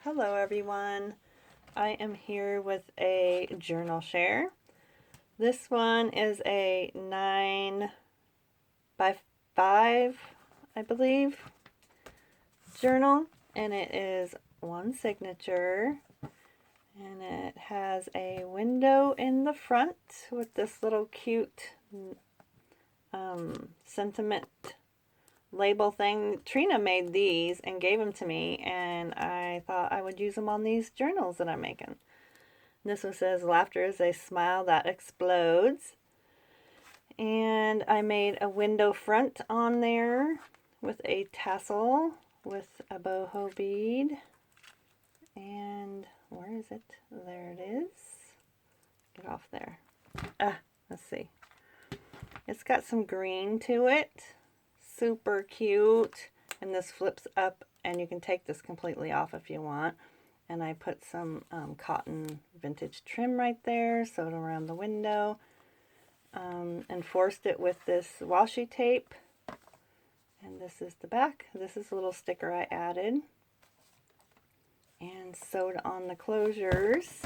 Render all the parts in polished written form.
Hello everyone. I am here with a journal share. This one is a 9 by 5, I believe, journal, and it is one signature, and it has a window in the front with this little cute sentiment label thing. Trina made these and gave them to me, and I thought I would use them on these journals that I'm making. This one says, "Laughter is a smile that explodes." And I made a window front on there with a tassel with a boho bead. And where is it? There it is. Get off there. Let's see. It's got some green to it. Super cute, and this flips up and you can take this completely off if you want. And I put some cotton vintage trim right there, sewed around the window, and forced it with this washi tape. And this is the back. This is a little sticker I added and sewed on the closures.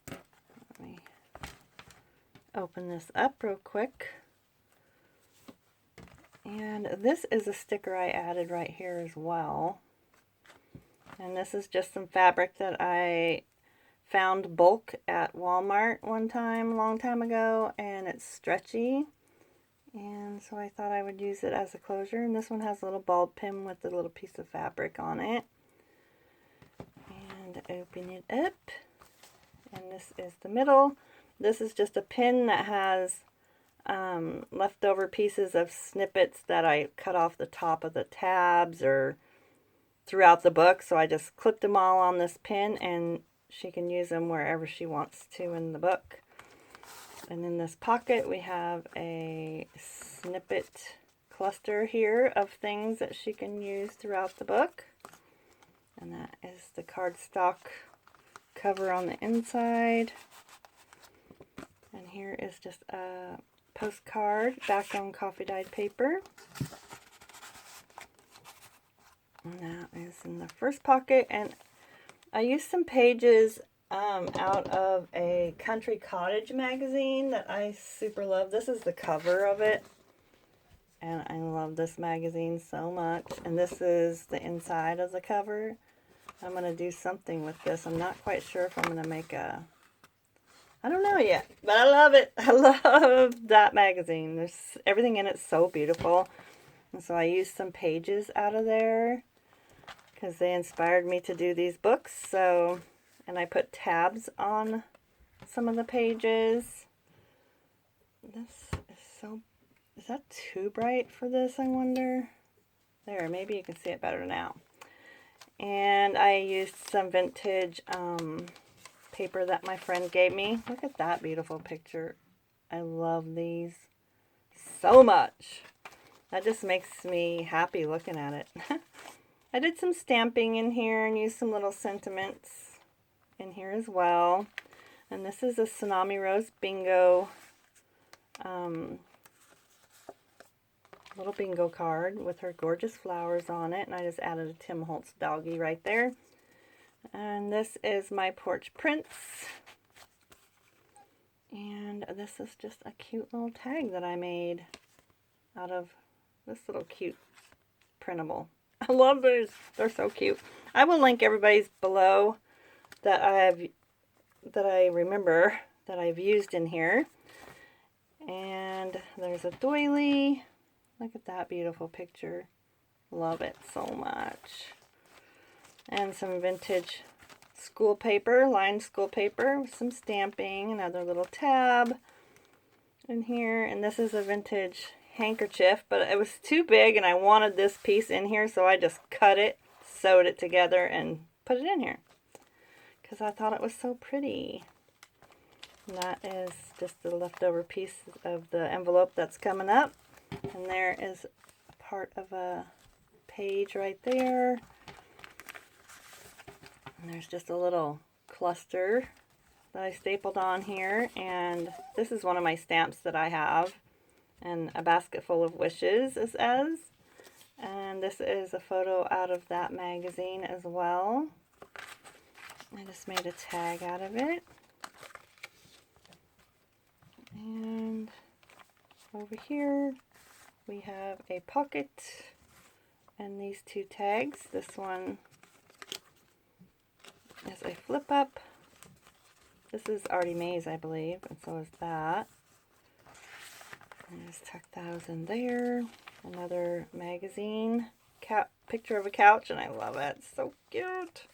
Let me open this up real quick. And this is a sticker I added right here as well. And this is just some fabric that I found bulk at Walmart one time, a long time ago, and it's stretchy. And so I thought I would use it as a closure. And this one has a little bulb pin with a little piece of fabric on it. And open it up. And this is the middle. This is just a pin that has leftover pieces of snippets that I cut off the top of the tabs or throughout the book, so I just clipped them all on this pin, and she can use them wherever she wants to in the book. And in this pocket we have a snippet cluster here of things that she can use throughout the book, and that is the cardstock cover on the inside. And here is just a postcard back on coffee dyed paper. And that is in the first pocket. And I used some pages out of a Country Cottage magazine that I super love. This is the cover of it. And I love this magazine so much. And this is the inside of the cover. I'm going to do something with this. I'm not quite sure if I'm going to make a... I don't know yet, but I love it. I love that magazine. There's everything in it so beautiful. And so I used some pages out of there because they inspired me to do these books. So, and I put tabs on some of the pages. This is so, is that too bright for this, I wonder? There, maybe you can see it better now. And I used some vintage paper that my friend gave me. Look at that beautiful picture. I love these so much. That just makes me happy looking at it. I did some stamping in here and used some little sentiments in here as well. And this is a Tsunami Rose Bingo little bingo card with her gorgeous flowers on it. And I just added a Tim Holtz doggy right there. And this is my Porch Prince. And this is just a cute little tag that I made out of this little cute printable. I love those. They're so cute. I will link everybody's below that I remember that I've used in here. And there's a doily. Look at that beautiful picture. Love it so much. And some vintage school paper, lined school paper with some stamping, another little tab in here. And this is a vintage handkerchief, but it was too big and I wanted this piece in here, so I just cut it, sewed it together, and put it in here because I thought it was so pretty. And that is just the leftover piece of the envelope that's coming up. And there is a part of a page right there. And there's just a little cluster that I stapled on here. And this is one of my stamps that I have. And a basket full of wishes, it says. And this is a photo out of that magazine as well. I just made a tag out of it. And over here we have a pocket and these two tags. This one is a flip up. This is already maize, I believe, and so is that. And just tuck those in there. Another magazine, picture of a couch, and I love it. It's so cute.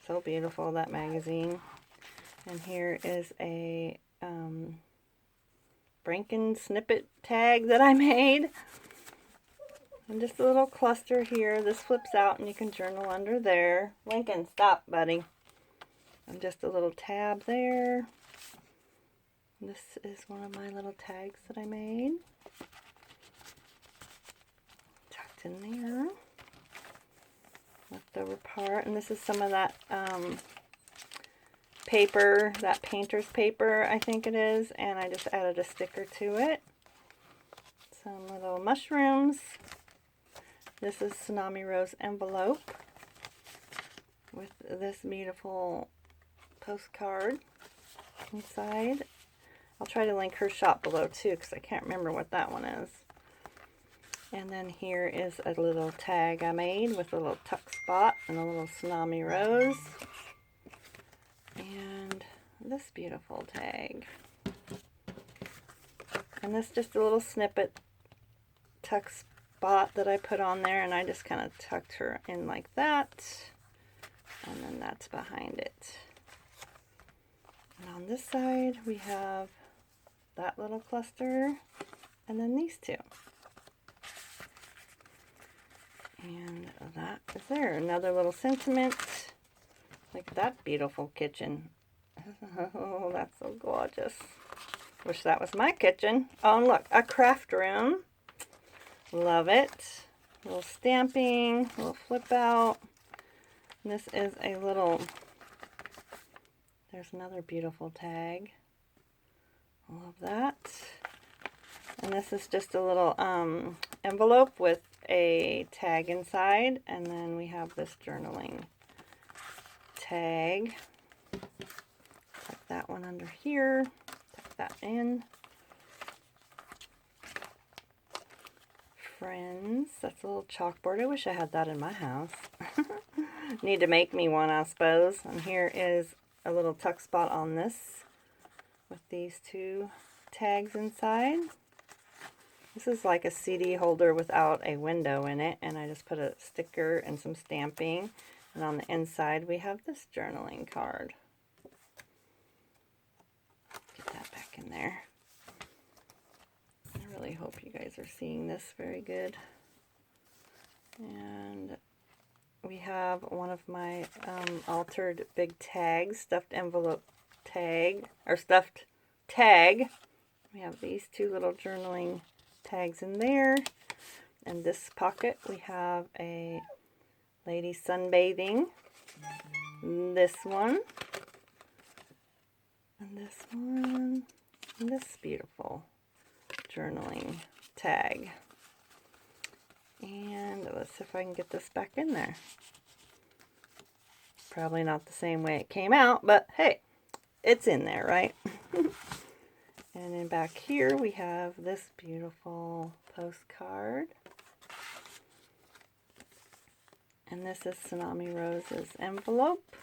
So beautiful, that magazine. And here is a Brankin snippet tag that I made. And just a little cluster here. This flips out and you can journal under there. Lincoln, stop, buddy. And just a little tab there. This is one of my little tags that I made. Tucked in there. Leftover part. And this is some of that paper, that painter's paper, I think it is. And I just added a sticker to it. Some little mushrooms. This is Tsunami Rose envelope with this beautiful postcard inside. I'll try to link her shop below too because I can't remember what that one is. And then here is a little tag I made with a little tuck spot and a little Tsunami Rose. And this beautiful tag. And this just a little snippet tuck spot that I put on there, and I just kind of tucked her in like that. And then that's behind it. And on this side we have that little cluster and then these two. And that is there. Another little sentiment. Like that beautiful kitchen. Oh, that's so gorgeous. Wish that was my kitchen. Oh, and look, a craft room. Love it. A little stamping, a little flip out. And this is a little, there's another beautiful tag. Love that. And this is just a little envelope with a tag inside. And then we have this journaling tag. Tuck that one under here. Tuck that in. Friends. That's a little chalkboard. I wish I had that in my house. Need to make me one, I suppose. And here is a little tuck spot on this with these two tags inside. This is like a CD holder without a window in it, and I just put a sticker and some stamping. And on the inside we have this journaling card. Get that back in there. I really hope you guys are seeing this very good. And we have one of my altered big tags, stuffed envelope tag, or stuffed tag. We have these two little journaling tags in there. In this pocket we have a lady sunbathing. This one. And this one. And this beautiful journaling tag. And let's see if I can get this back in there. Probably not the same way it came out, but hey, it's in there, right? And then back here we have this beautiful postcard. And this is Tsunami Rose's envelope.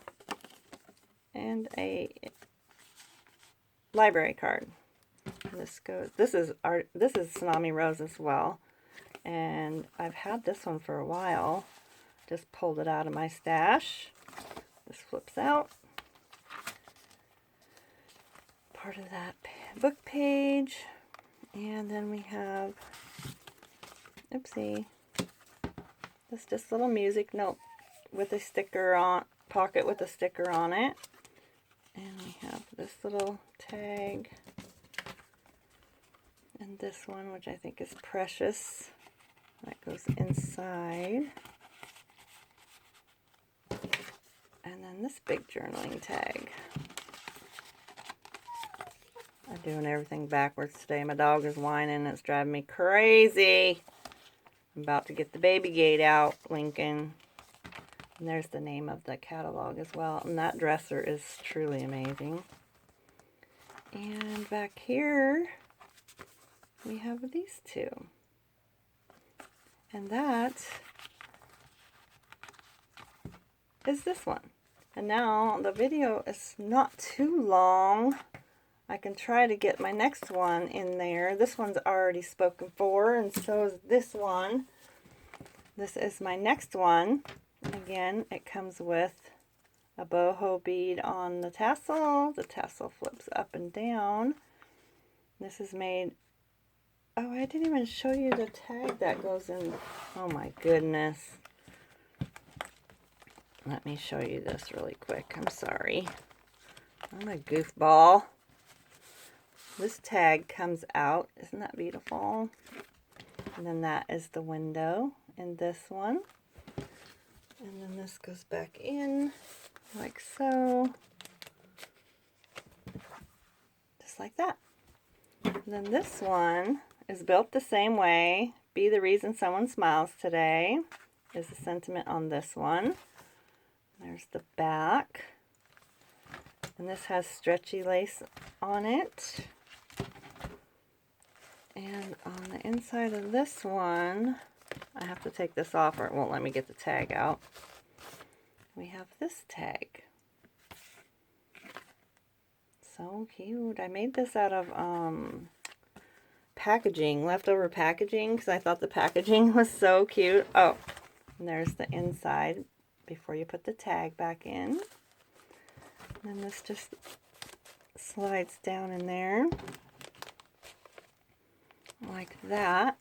And a library card. And this is Tsunami Rose as well. And I've had this one for a while. Just pulled it out of my stash. This flips out. Part of that book page. And then we have, oopsie, this just little music note with a sticker on, pocket with a sticker on it. And we have this little tag. And this one, which I think is precious. That goes inside. And then this big journaling tag. I'm doing everything backwards today. My dog is whining. It's driving me crazy. I'm about to get the baby gate out, Lincoln. And there's the name of the catalog as well. And that dresser is truly amazing. And back here, we have these two. And that is this one. And now the video is not too long. I can try to get my next one in there. This one's already spoken for, and so is this one. This is my next one. Again, it comes with a boho bead on the tassel. The tassel flips up and down. This is made... Oh, I didn't even show you the tag that goes in. Oh my goodness. Let me show you this really quick. I'm sorry. I'm a goofball. This tag comes out. Isn't that beautiful? And then that is the window in this one. And then this goes back in like so. Just like that. And then this one is built the same way. Be the reason someone smiles today is the sentiment on this one. There's the back. And this has stretchy lace on it. And on the inside of this one, I have to take this off or it won't let me get the tag out. We have this tag. So cute. I made this out of packaging, leftover packaging, because I thought the packaging was so cute. Oh, and there's the inside before you put the tag back in. And then this just slides down in there like that,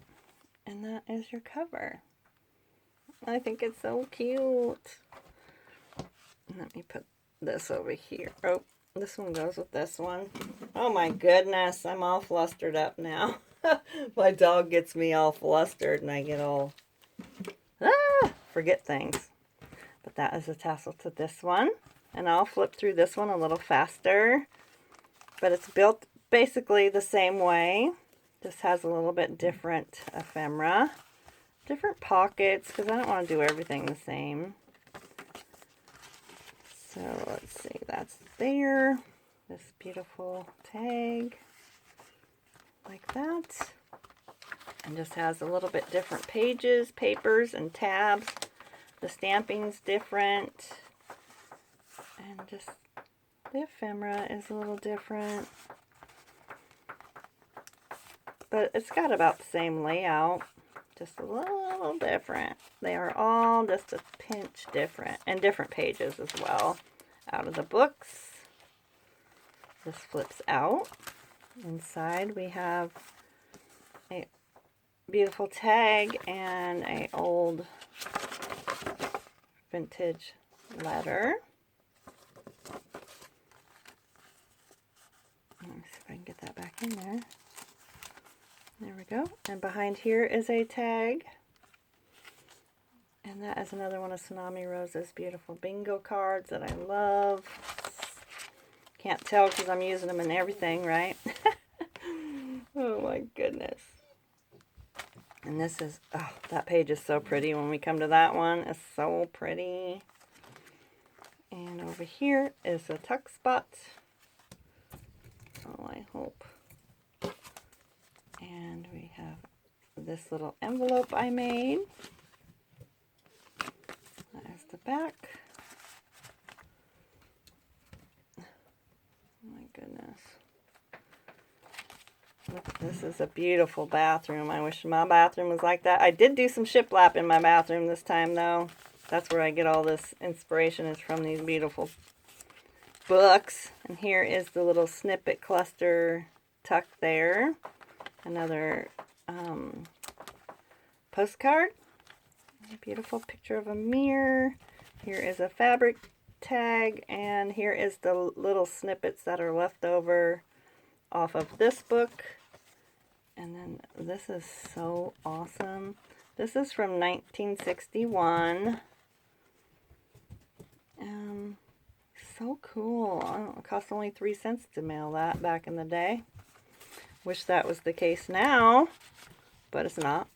and that is your cover. I think it's so cute. Let me put this over here. Oh, this one goes with this one. Oh my goodness, I'm all flustered up now. My dog gets me all flustered and I get all forget things. But that is a tassel to this one, and I'll flip through this one a little faster, but it's built basically the same way. This has a little bit different ephemera, different pockets, because I don't want to do everything the same. So let's see, that's there. This beautiful tag, like that. And just has a little bit different pages, papers, and tabs. The stamping's different. And just the ephemera is a little different. But it's got about the same layout, just a little different. They are all just a pinch different, and different pages as well. Out of the books, this flips out. Inside we have a beautiful tag and a old vintage letter. Let me see if I can get that back in there. There we go. And behind here is a tag. And that is another one of Tsunami Rose's beautiful bingo cards that I love. Can't tell because I'm using them in everything, right? Oh my goodness. And this is, oh, that page is so pretty. When we come to that one, it's so pretty. And over here is a tuck spot. Oh, I hope. And we have this little envelope I made. That is the back. Oh my goodness. Look, this is a beautiful bathroom. I wish my bathroom was like that. I did do some shiplap in my bathroom this time though. That's where I get all this inspiration, is from these beautiful books. And here is the little snippet cluster tuck there. Another postcard. A beautiful picture of a mirror. Here is a fabric tag, and here is the little snippets that are left over off of this book. And then this is so awesome. This is from 1961. So cool. I don't know, it cost only 3 cents to mail that back in the day. Wish that was the case now, but it's not.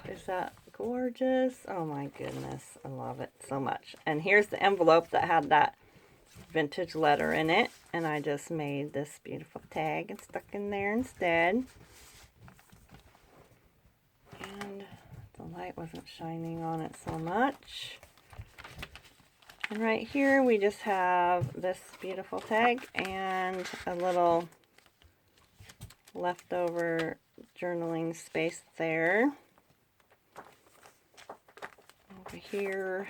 Is that gorgeous? Oh my goodness, I love it so much. And here's the envelope that had that vintage letter in it, and I just made this beautiful tag and stuck in there instead. And the light wasn't shining on it so much. And right here we just have this beautiful tag and a little leftover journaling space there. Over here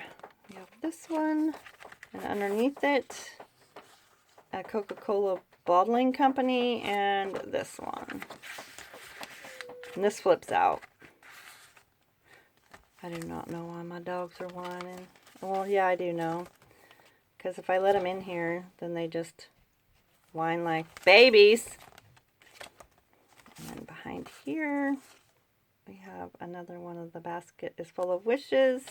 we have this one, and underneath it a Coca-Cola bottling company, and this one. And this flips out. I do not know why my dogs are whining. Well, yeah, I do know. Because if I let them in here, then they just whine like babies. And then behind here, we have another one of the basket is full of wishes.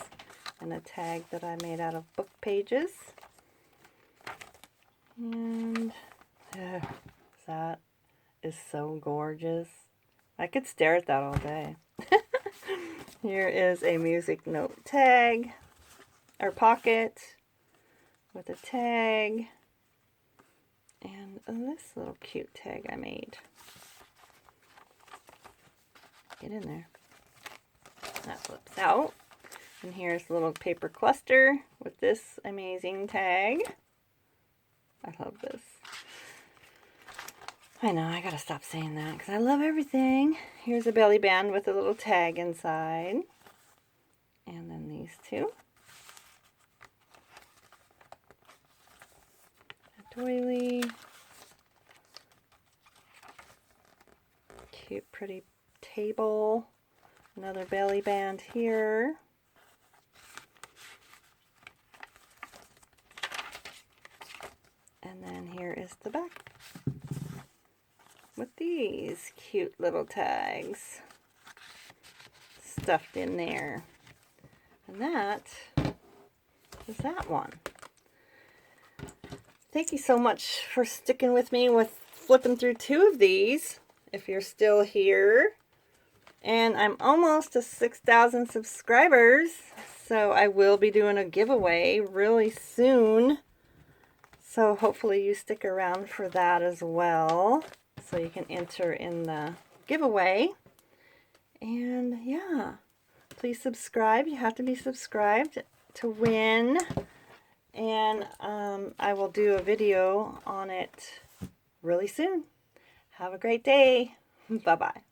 And a tag that I made out of book pages. And that is so gorgeous. I could stare at that all day. Here is a music note tag, or pocket, with a tag, and this little cute tag I made. Get in there. That flips out. And here's a little paper cluster with this amazing tag. I love this. I know, I gotta stop saying that because I love everything. Here's a belly band with a little tag inside. And then these two. A doily. Cute, pretty table. Another belly band here. And then here is the back with these cute little tags stuffed in there. And that is that one. Thank you so much for sticking with me with flipping through 2 of these, if you're still here. And I'm almost to 6,000 subscribers, so I will be doing a giveaway really soon. So hopefully you stick around for that as well, so you can enter in the giveaway. And yeah, please subscribe. You have to be subscribed to win. And I will do a video on it really soon. Have a great day. Bye-bye.